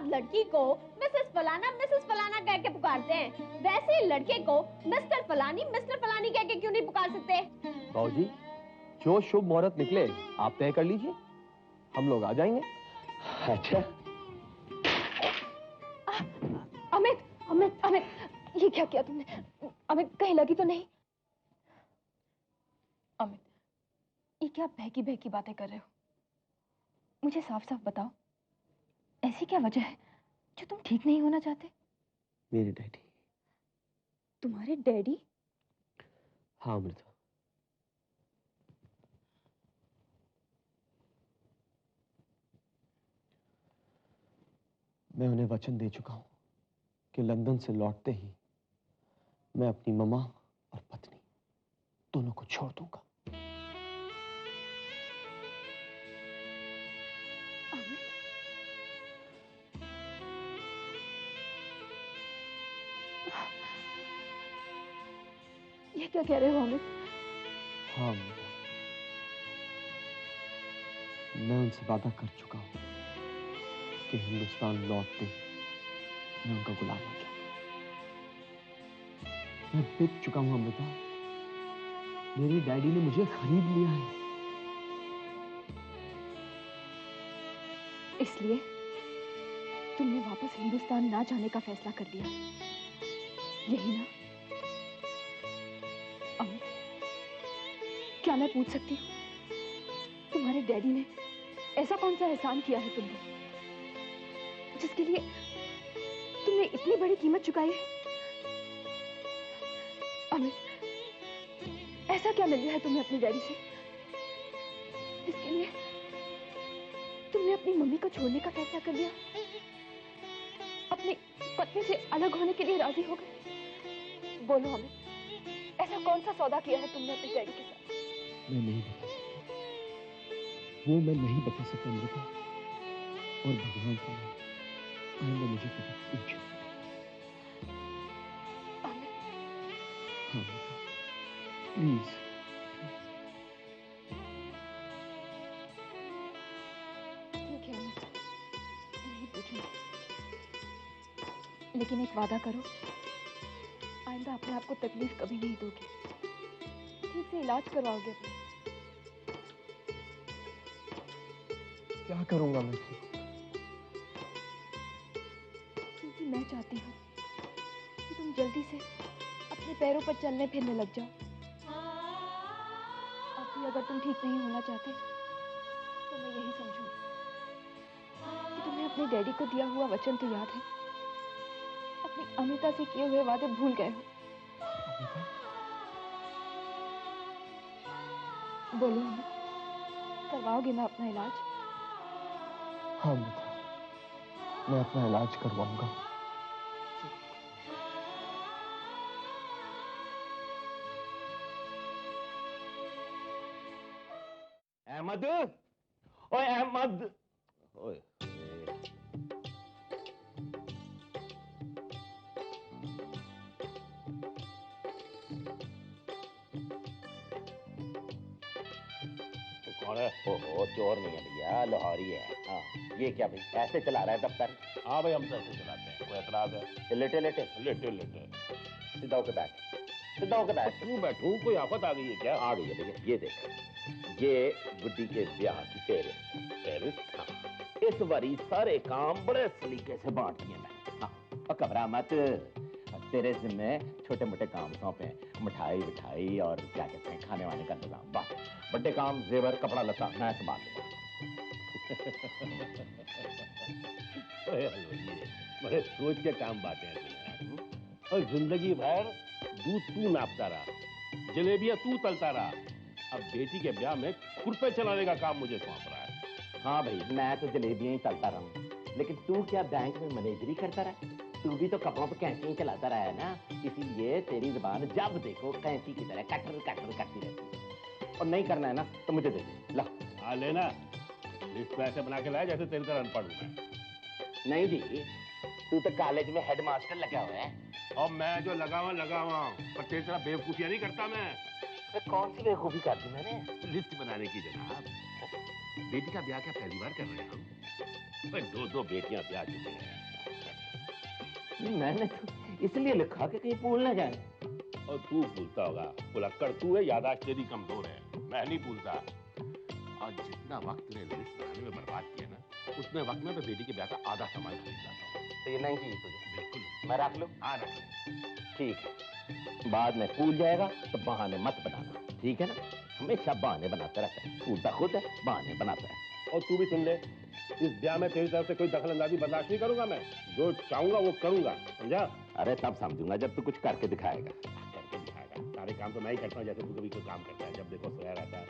लड़की को मिसेस फलाना कह के पुकारते हैं, वैसे ही लड़के को मिस्टर फलानी कह के क्यों नहीं पुकार सकते? बाबूजी, जो शुभ मुहूर्त निकले आप तय कर लीजिए, हम लोग आ जाएंगे। अच्छा अमित अमित अमित, ये क्या किया तुमने? अमित कहीं लगी तो नहीं? अमित, ये क्या बहकी बहकी बातें कर रहे हो? मुझे साफ साफ बताओ, ऐसी क्या वजह है जो तुम ठीक नहीं होना चाहते? मेरे डैडी। तुम्हारे डैडी? हाँ अमृता, मैं उन्हें वचन दे चुका हूं कि लंदन से लौटते ही मैं अपनी मम्मा और पत्नी दोनों को छोड़ दूंगा। ये क्या कह रहे हो अमित? हाँ, मैं उनसे वादा कर चुका हूं कि हिंदुस्तान लौटते ही मैं उनका गुलाम हो जाऊंगा। मैं बिक चुका हूं अमृता, मेरे डैडी ने मुझे खरीद लिया है। इसलिए तुमने वापस हिंदुस्तान ना जाने का फैसला कर लिया, यही ना? अमित, क्या मैं पूछ सकती हूँ, तुम्हारे डैडी ने ऐसा कौन सा एहसान किया है तुमने, जिसके लिए तुमने इतनी बड़ी कीमत चुकाई है? अमित, ऐसा क्या मिल गया है तुम्हें अपने डैडी से, जिसके लिए तुमने अपनी मम्मी को छोड़ने का फैसला कर लिया, अपनी पत्नी से अलग होने के लिए राजी हो गए? बोलो हमें, ऐसा कौन सा सौदा किया है तुमने अपने डैडी के साथ? मैं नहीं बता सकता, वो मैं नहीं बता सकता अमृता, और भगवान को आइंदा मुझे कभी पूछे। हाँ प्लीज। ठीक है, नहीं पूछूंगी, लेकिन एक वादा करो, आइंदा अपने आप को तकलीफ कभी नहीं दोगे, ठीक से इलाज करवाओगे अपना। क्या करूंगा मैं? क्योंकि मैं चाहती हूँ कि तुम जल्दी से अपने पैरों पर चलने फिरने लग जाओ। अभी अगर तुम ठीक नहीं होना चाहते तो मैं यही समझूंगी कि तुम्हें अपने डैडी को दिया हुआ वचन तो याद है, अपनी अमिता से किए हुए वादे भूल गए हो। बोलो अमित, करवाओगे ना अपना इलाज? हाँ अमृता, मैं अपना इलाज करवाऊंगा। अहमद, ओए अहमद, ओए कौन है? ओहो, चोर नहीं है भैया, लाहौरी है। हाँ, ये क्या भाई ऐसे चला रहा है दफ्तर? हाँ भाई, हम तो ऐसे चलाते हैं, कोई एतराज है? लेटे लेटे लेटे लेटे सीधा होकर बैठ, सीधा होकर बैठ। क्यों बैठूं? कोई आफत आ गई है क्या? आ गई है भैया, ये देख, ये गुड्डी के ब्याह की फेहरिस्त। हाँ, इस बारी सारे काम बड़े सलीके से बांट दिए मैंने। हाँ, और घबरा मत, तेरे जिम्मे छोटे मोटे काम सौंपे हैं, मिठाई विठाई और क्या कहते हैं खाने वाने का इंतजाम। बस बड़े काम जेवर कपड़ा लता मैं संभाल लूंगा। बड़े सोच के काम बातें हैं तूने। और जिंदगी भर दूध तू नापता रहा, जलेबियां तू तलता रहा, अब बेटी के ब्याह में खुरपे चलाने का काम मुझे सौंप रहा है। हाँ भाई, मैं तो जलेबियां ही तलता रहूं, लेकिन तू क्या बैंक में मैनेजरी करता रहा? तू भी तो कपड़ों पर कैंची चलाता रहा है ना, इसीलिए तेरी जुबान जब देखो कैंची की तरह कटर कटर करती रहती है। और नहीं करना है ना तो मुझे दे दे। ला हाँ लेना, लिस्ट तो ऐसे बना के लाया जैसे तेरी तरह अनपढ़ हूं मैं। नहीं जी, तू तो कॉलेज में हेडमास्टर लगा हुआ है। और मैं जो लगा हुआ पर तेरी तरह बेवकूफियां नहीं करता मैं। कौन सी बेवकूफी कर दी मैंने? लिस्ट बनाने की जनाब। बेटी का ब्याह क्या पहली बार कर रहे हैं हम? भाई दो बेटियां ब्याह चुके हैं। मैंने तो इसलिए लिखा कि कहीं भूल ना जाए। और तू भूलता होगा, भुलक्कड़ तू है, याददाश्त तेरी कमजोर है, मैं नहीं भूलता। और जितना वक्त ने लिस्ट बनाने में बर्बाद किया ना, उतने वक्त में तो बेटी के ब्याह का आधा सामान खरीद लाता हूँ। तो ये नहीं चाहिए तुझे? बिल्कुल। मैं रख लूं? हाँ रख ले। ठीक है, बाद में भूल जाएगा तो बहाने मत बनाना, ठीक है ना? हमेशा बहाने बनाता रहता है, भूलता खुद है, बहाने बनाता है। और तू भी सुन ले, इस ब्याह में तेरी तरफ से कोई दखल अंदाजी बर्दाश्त नहीं करूंगा मैं। जो चाहूंगा वो करूंगा, समझा? अरे तब समझूंगा जब तू कुछ करके दिखाएगा। करके दिखाएगा? सारे काम तो मैं ही करता हूँ, जैसे तू कभी कोई काम करता है, जब देखो सोया रहता है।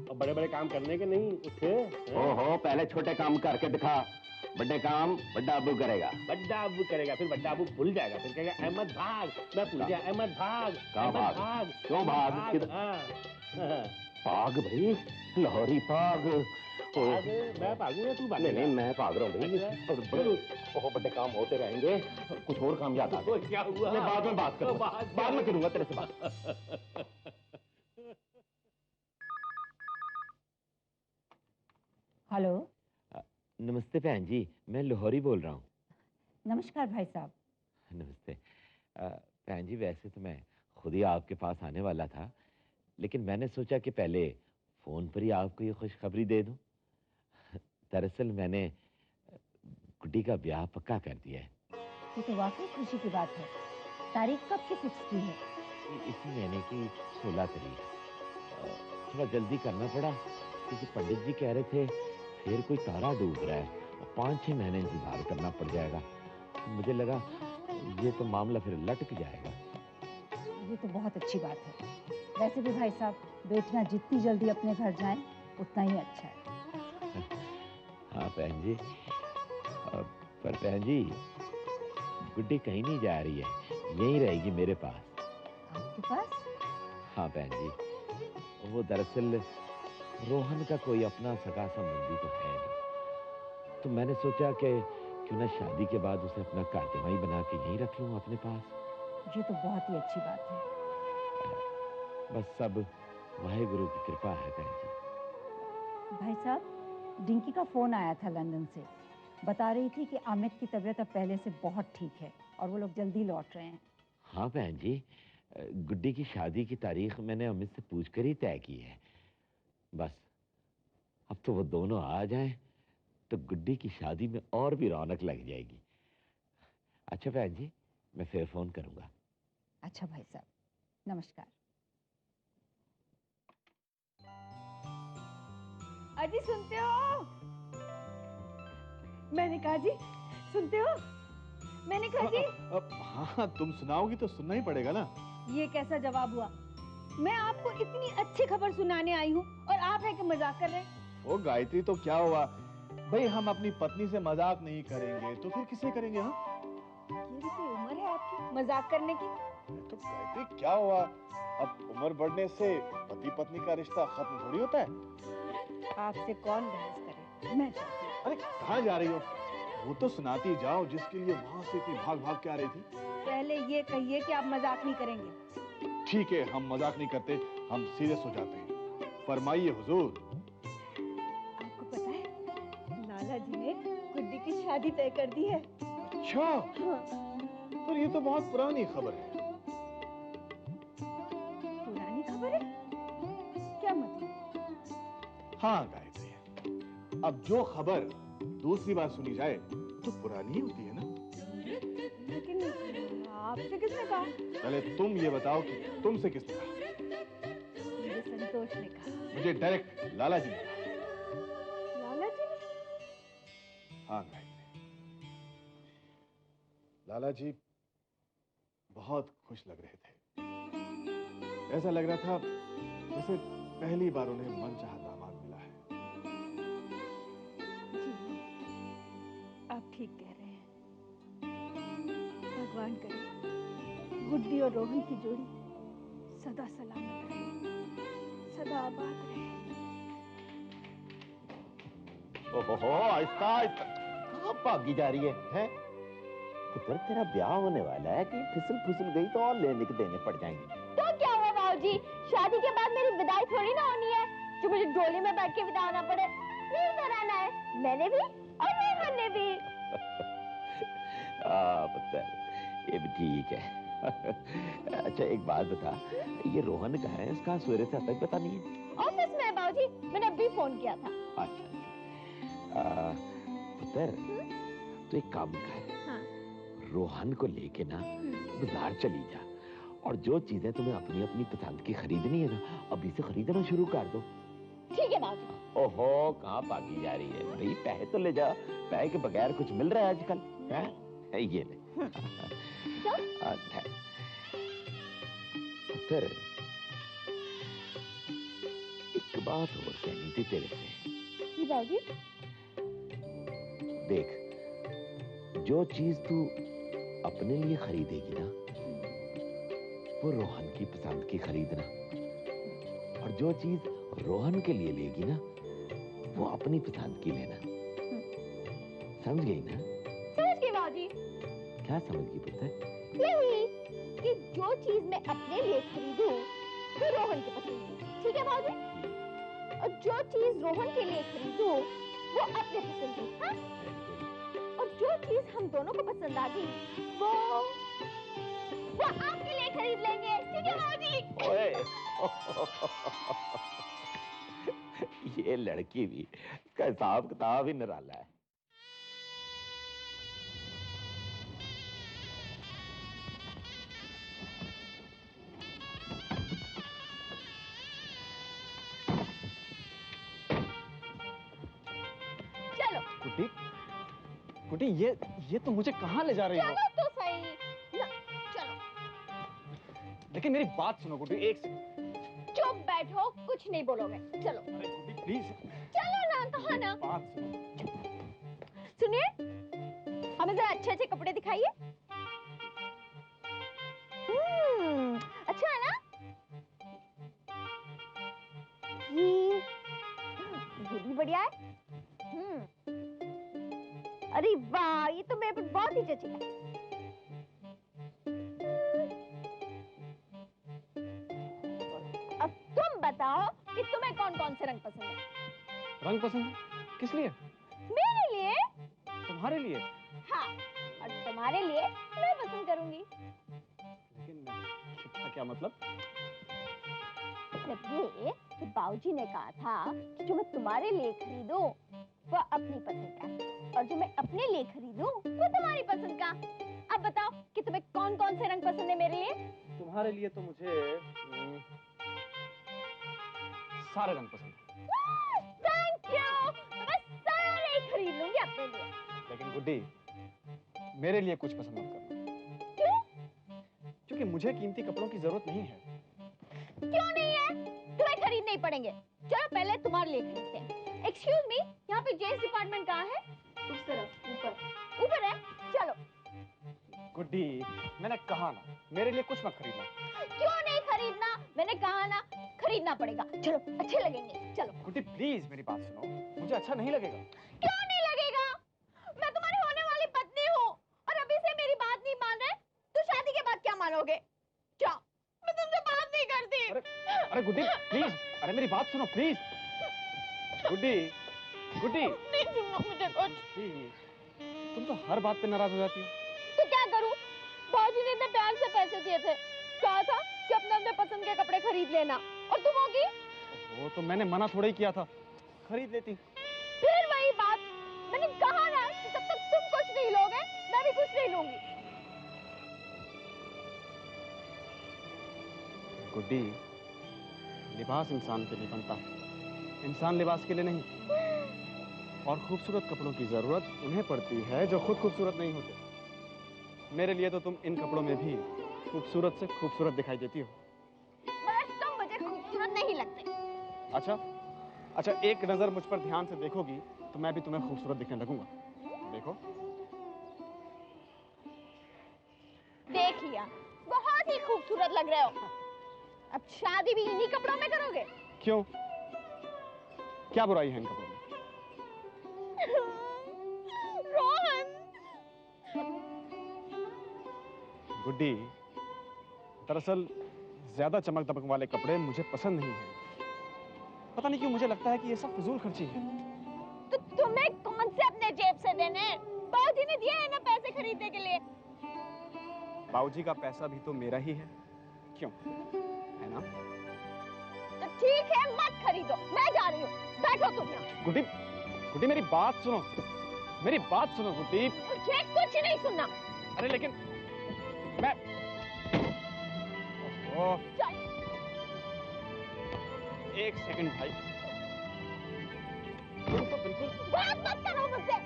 और बड़े बड़े काम करने के नहीं, उठे। ओहो, पहले छोटे काम करके दिखा, बड़े काम बड्डा अब्बू करेगा। बड्डा अब्बू करेगा, फिर बड्डा अब्बू भूल जाएगा, फिर कहेगा अहमद भाग। मैं भूल गया, अहमद भाग। कहाँ भाग? क्यों भाग? भाग भाई, लाहौरी भाग। मैं भागू या तू भाग? नहीं, मैं भाग रहा हूँ भाई। और बड़े काम होते रहेंगे, कुछ और काम याद आ गए। क्या हुआ? मैं बाद में बात करूंगा, बाद में करूंगा तेरे से बात। हेलो। नमस्ते बहन जी, मैं लाहौरी बोल रहा हूँ। नमस्कार भाई साहब। नमस्ते बहन जी, वैसे तो मैं खुद ही आपके पास आने वाला था, लेकिन मैंने सोचा कि पहले फोन पर ही आपको ये खुशखबरी दे दूं। दरअसल मैंने गुड्डी का ब्याह पक्का कर दिया है। ये तो वाकई खुशी की बात है। तारीख कब की फिक्स की है? इसी महीने की 16 तारीख। थोड़ा जल्दी करना पड़ा क्योंकि पंडित जी कह रहे थे फिर कोई तारा डूब रहा है और 5-6 महीने इंतजार करना पड़ जाएगा। मुझे लगा ये तो मामला फिर लटक जाएगा। ये तो बहुत अच्छी बात है। वैसे भी भाई साहब, बेटियां जितनी जल्दी अपने घर जाएं उतना ही अच्छा है। हाँ बहन जी, पर बहन जी गुड्डी कहीं नहीं जा रही है, यहीं रहेगी मेरे पास। आपके पास? हाँ बहन जी, वो दरअसल रोहन का कोई अपना सगा संबंधी तो है नहीं, तो मैंने सोचा कि क्यों ना शादी के बाद उसे अपना कारजमाई बना के यहीं रख लूं अपने पास। ये तो बहुत ही अच्छी बात है। बस सब वाहेगुरु की कृपा है बहन जी। भाई साहब, डिंकी का फोन आया था लंदन से। बता रही थी कि आमिद की तबीयत अब पहले से बहुत ठीक है और वो लोग जल्दी लौट रहे हैं। हाँ बहन जी, गुड्डी की शादी की तारीख मैंने अमित से पूछकर ही तय की है। बस अब तो वो दोनों आ जाएं तो गुड्डी की शादी में और भी रौनक लग जाएगी। अच्छा बहन जी, मैं फिर फोन करूंगा। अच्छा भाई साहब, नमस्कार। अजी सुनते हो? मैंने कहा जी, सुनते हो? मैंने कहा जी। हाँ, तुम सुनाओगी तो सुनना ही पड़ेगा ना। ये कैसा जवाब हुआ? मैं आपको इतनी अच्छी खबर सुनाने आई हूँ और आप है कि मजाक कर रहे हैं? ओ गायत्री, तो क्या हुआ भाई, हम अपनी पत्नी से मजाक नहीं करेंगे तो फिर किससे करेंगे? हाँ, ये भी कोई उम्र है आपकी मजाक करने की? तो गायत्री क्या हुआ, अब उम्र बढ़ने से पति पत्नी का रिश्ता खत्म थोड़ी होता है। आपसे कौन बहस करे, मैं चाहती हूँ। अरे कहाँ जा रही हो? वो तो सुनाती जाओ जिसके लिए वहां से इतनी भाग भाग के आ रही थी। पहले ये कहिए कि आप मजाक नहीं करेंगे। ठीक है, हम मजाक नहीं करते, हम सीरियस हो जाते हैं। फरमाइए हुजूर। आपको पता है, लाला जी ने गुड्डी की शादी तय कर दी है। अच्छा, हाँ। पर ये तो बहुत पुरानी खबर है। हाँ गायत्री, अब जो खबर दूसरी बार सुनी जाए तो पुरानी ही होती है ना। लेकिन आपसे किसने कहा? पहले तुम ये बताओ कि तुमसे किसने कहा? मुझे संतोष ने कहा। मुझे डायरेक्ट लाला जी ने कहा। लाला जी ने? हाँ गायत्री, लाला जी बहुत खुश लग रहे थे। ऐसा लग रहा था जैसे पहली बार उन्हें मनचाहा दामाद मिला है। जी, आप ठीक कह रहे हैं। भगवान करे गुड्डी और रोहन की जोड़ी सदा सलामत रहे, सदा आबाद रहे। ओहो, आहिस्ता आहिस्ता कहाँ भागी जा रही है, हैं? पुत्र, तेरा ब्याह होने वाला है, कि फिसल फुसल गई तो और लेने के देने पड़ जाएंगे। तो क्या हुआ बाबूजी, शादी के बाद मेरी विदाई थोड़ी ना होनी है जो मुझे डोली में बैठ के विदा होना पड़े। यही तो रहना है, मैंने भी और रोहन ने भी। पुत्र, ये भी ठीक है। अच्छा एक बात बता, ये रोहन कहाँ है? इसका सवेरे से अब तक पता नहीं है। ऑफिस में है बाबूजी, मैंने अभी फोन किया था। अच्छा पुत्र, तो एक काम कर, हाँ। रोहन को लेके ना बाजार चली जा, और जो चीजें तुम्हें अपनी अपनी पसंद की खरीदनी है ना, अभी से खरीदना शुरू कर दो। ठीक है बाबूजी। ओहो, कहाँ भागी जा रही है भाई? पैसे तो ले जा, पैसे के बगैर कुछ मिल रहा है आजकल, हैं? ये ले। अच्छा पुत्र, एक बात और कहनी थी तेरे से। जी बाबूजी। देख, जो चीज तू अपने लिए खरीदेगी ना, वो रोहन की पसंद की खरीदना, और जो चीज रोहन के लिए लेगी ना, वो अपनी पसंद की लेना। समझ गई ना? समझ गई बाबूजी। क्या समझ गई पुत्र? यही कि जो चीज मैं अपने लिए खरीदूं वो रोहन की पसंद की, ठीक है बाबूजी? और जो चीज रोहन के लिए खरीदूं वो अपने पसंद की, हाँ? और जो चीज हम दोनों को पसंद आ गई वो आपके लिए खरीद लेंगे, ठीक है बाबूजी? ओए, ये लड़की भी, इसका हिसाब किताब ही निराला है। चलो कुटी, कुटी, ये तो मुझे कहाँ ले जा रही हो? चलो तो सही ना, चलो। लेकिन मेरी बात सुनो कुटी, एक सेकंड। चुप बैठो, कुछ नहीं बोलोगे, चलो। अरे कुटी प्लीज, चलो ना, कहा ना। बात सुनो। सुनिए, हमें जरा अच्छे अच्छे कपड़े दिखाइए। अच्छा है ना? ये भी बढ़िया है। अरे वाह, ये तो मेरे पे बहुत ही जचेगा। अब तुम बताओ कि तुम्हें कौन कौन से रंग पसंद है? रंग पसंद है? किस लिए? मेरे लिए। तुम्हारे लिए? हाँ, और तुम्हारे लिए मैं पसंद करूंगी। लेकिन क्या मतलब? मतलब ये कि बाबूजी ने कहा था कि जो मैं तुम्हारे लिए खरीदूं वो अपनी पसंद का, और जो मैं अपने लिए खरीदूं वो तुम्हारी पसंद का। अब बताओ कि तुम्हें कौन कौन से रंग पसंद है मेरे लिए? तुम्हारे लिए तो मुझे सारे रंग पसंद है। थैंक यू, तो मैं सारे ही खरीद लूंगी अपने लिए। लेकिन गुड्डी, मेरे लिए कुछ पसंद मत करना। क्यों? क्योंकि मुझे कीमती कपड़ों की जरूरत नहीं है। क्यों नहीं है? तुम्हें खरीदने ही पड़ेंगे। चलो पहले तुम्हारे लिए खरीदते हैं। एक्सक्यूज मी, यहाँ पे जेंट्स डिपार्टमेंट कहाँ है? उस तरफ, ऊपर। ऊपर है? चलो। गुड्डी, मैंने कहा ना, मेरे लिए कुछ मत खरीदना। क्यों नहीं खरीदना? मैंने कहा ना, खरीदना पड़ेगा। चलो, अच्छे लगेंगे, चलो। गुड्डी प्लीज मेरी बात सुनो, मुझे अच्छा नहीं लगेगा। क्यों नहीं लगेगा? मैं तुम्हारी होने वाली पत्नी हूँ, और अभी से मेरी बात नहीं मान रहे तो शादी के बाद क्या मानोगे? क्या? मैं तुमसे बात नहीं करती। अरे गुड्डी प्लीज, अरे मेरी बात सुनो प्लीज। गुड्डी, गुड्डी। नहीं सुनना मुझे कुछ। तुम तो हर बात पे नाराज हो जाती हो। तो क्या करूं? बाबूजी ने इतने प्यार से पैसे दिए थे, कहा था कि अपने अपने पसंद के कपड़े खरीद लेना, और तुम होगी? वो तो मैंने मना थोड़ा ही किया था। खरीद लेती। फिर वही बात, मैंने कहा ना कि जब तक तुम कुछ नहीं लोगे मैं भी कुछ नहीं लूंगी। गुड्डी, लिबास इंसान के लिए बनता है, इंसान लिबास के लिए नहीं। और खूबसूरत कपड़ों की जरूरत उन्हें पड़ती है जो खुद खूबसूरत नहीं होते। मेरे लिए तो तुम इन कपड़ों में भी खूबसूरत से खूबसूरत दिखाई देती हो। बस तुम मुझे खूबसूरत नहीं लगते। अच्छा अच्छा, एक नजर मुझ पर ध्यान से देखोगी तो मैं भी तुम्हें खूबसूरत दिखने लगूंगा। देखो। देख लिया, बहुत ही खूबसूरत लग रहे हो। अब शादी भी इन्हीं कपड़ों में करोगे? क्यों, क्या बुराई है इन कपड़ों में? रोहन। गुड्डी, दरअसल ज्यादा चमक दमक वाले कपड़े मुझे पसंद नहीं हैं। पता नहीं क्यों मुझे लगता है कि ये सब फिजूल खर्ची है। तो तुम्हें कौन से अपने जेब से देने? बाबूजी ने दिया है ना पैसे खरीदने के लिए। बाबूजी का पैसा भी तो मेरा ही है, क्यों, है ना? तो ठीक है, मत खरीदो, मैं जा रही हूँ। बैठो तुम यहाँ। गुड्डी, गुड्डी मेरी बात सुनो, मेरी बात सुनो गुड्डी। मुझे कुछ नहीं सुनना। अरे लेकिन मैं ओह, एक सेकंड भाई, तुम तो बिल्कुल बात मत करो मुझसे।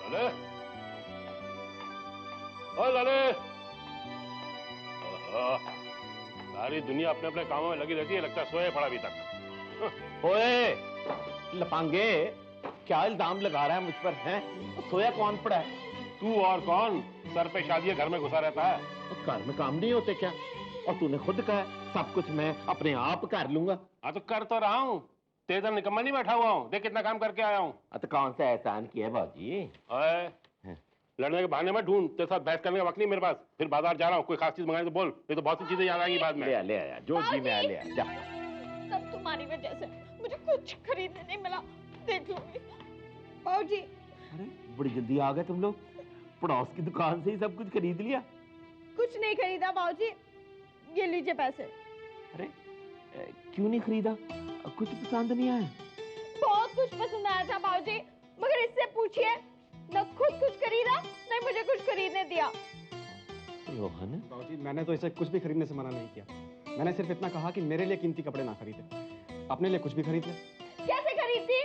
लाले, ओ लाले, सारी दुनिया अपने अपने कामों में लगी रहती है, लगता है सोए पड़ा अभी तक। ओए लपांगे, क्या इल्जाम लगा रहा है मुझ पर? है सोया कौन पड़ा है? तू और कौन? सर पे शादी है, घर में घुसा रहता है। तो घर में काम नहीं होते क्या? और तूने खुद कहा सब कुछ मैं अपने आप कर लूंगा। हाँ तो कर तो रहा हूँ, तेरे तरह निकम्मा नहीं बैठा हुआ हूँ। देख कितना काम करके आया हूँ। तो कौन सा एहसान किया बाजी? लड़ने के बहाने में ढूंढ, तेरे साथ बहस करने का वक्त नहीं मेरे पास। फिर बाजार जा रहा हूँ, कोई खास चीज मंगाने तो बोल, नहीं तो बहुत सी चीजें याद आएंगी बाद में। ले आया जो जी में ले आया। जा। सब तुम्हारी वजह से, मुझे कुछ खरीदने नहीं मिला। देख लूंगी। बाबूजी। अरे बड़ी जल्दी आ गए तुम लोग, पड़ोस की दुकान से ही सब कुछ खरीद लिया? कुछ नहीं खरीदा बाबूजी, ये लीजिए पैसे। अरे क्यों नहीं खरीदा? कुछ पसंद नहीं आया? बहुत कुछ पसंद आया था बाबूजी, मगर इससे पूछिए, न खुद कुछ खरीदा न मुझे कुछ खरीदने दिया। रोहन, बाबूजी मैंने तो इसे कुछ भी खरीदने से मना नहीं किया। मैंने सिर्फ इतना कहा कि मेरे लिए कीमती कपड़े ना खरीदे, अपने लिए कुछ भी खरीद ले। कैसे खरीदती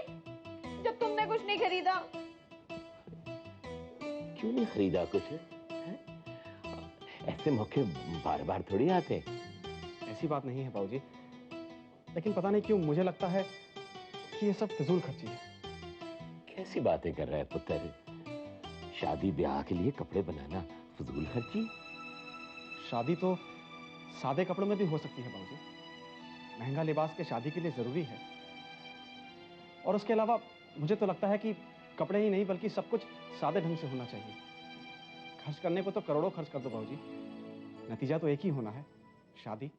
जब तुमने कुछ नहीं खरीदा? क्यों नहीं खरीदा कुछ? है? ऐसे मौके बार बार थोड़ी आते। ऐसी बात नहीं है बाबूजी, लेकिन पता नहीं क्यों मुझे लगता है कि ये सब फिजूल खर्ची है। कैसी बातें कर रहा है पुत्र? शादी ब्याह के लिए कपड़े बनाना फिजूल खर्ची? शादी तो सादे कपड़ों में भी हो सकती है बाबूजी। महंगा लिबास के शादी के लिए जरूरी है। और उसके अलावा मुझे तो लगता है कि कपड़े ही नहीं बल्कि सब कुछ सादे ढंग से होना चाहिए। खर्च करने को तो करोड़ों खर्च कर दो बाबूजी, नतीजा तो एक ही होना है, शादी।